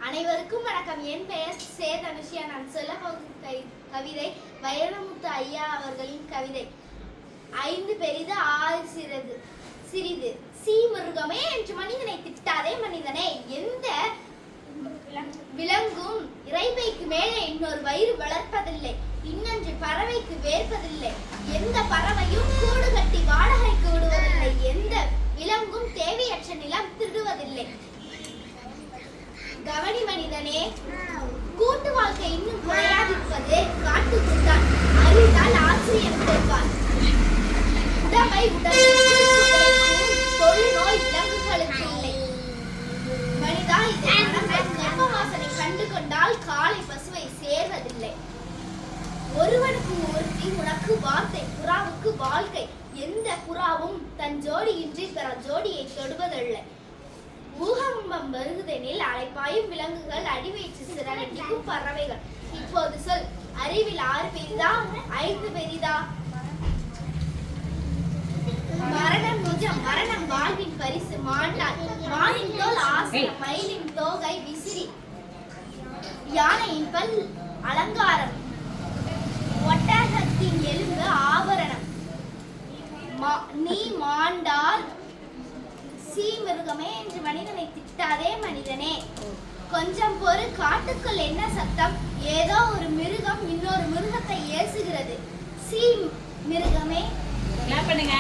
அனைவருக்கும் வணக்கம். என் பெயர் சே தனுஷியா. நான் சொல்ல போகும் கவிதை வைரமுத்து ஐயா அவர்களின் கவிதை. 5 பெரிது 6 சிறிது சி மிருகமே என்று மனிதனை திட்டாதே மனிதனே. எந்த விலங்கும் இறைப்பைக்கு மேலே இன்னொரு வயிறு வளர்ப்பதில்லை, இன்னொன்று பறவைக்கு வேர்ப்பதில்லை. எந்த பறவையும் கூடு கட்டி வாடகைக்கு விடுவதில்லை, எந்த விலங்கும் தேவையற்ற நிலம் திருடுவதில்லை. கவனி மனிதனே, கூட்டு வாழ்க்கை இன்னும் குறையாதிருப்பது காட்டுக்குத்தான். அறிந்தால் ஆச்சரியம் கொள்வார். உடம்பை தொழுநோய் விலங்குகளுக்கு இல்லை. மனிதா, இதை கர்ப்ப வாசனை கண்டு கொண்டால் காலை பசுவை சேர்வதில்லை. ஒருவனுக்கு ஒருத்தி உனக்கு வார்த்தை, புறாவுக்கு வாழ்க்கை. எந்த புறாவும் தன் ஜோடியின்றி பிற ஜோடியை தொடுவதில்லை. பூகம்பம் வருகுதெனில் அலைப்பாயும் விலங்குகள், அடிவயிற்று சிறகடிக்கும் பறவைகள். இப்போது சொல், அறிவில் 6 பெரிதா 5 பெரிதா? மரணம் நிஜம், மரணம் வாழ்வின் பரிசு. மாண்டால் மானின் தோல் ஆசனம், மயிலின் தோகை விசிறி, யானையின் பல் அலங்காரம், ஒட்டகத்தின் எலும்பு ஆபரணம். நீ மாண்டால் சி மிருகமே என்று மனிதனை திட்டாதே மனிதனே. கொஞ்சம் பொறு, காட்டுக்குள் என்ன சத்தம்? ஏதோ ஒரு மிருகம் இன்னொரு மிருகத்தை ஏசுகிறது. சி மிருகமே. கிளாப் பண்ணுங்க.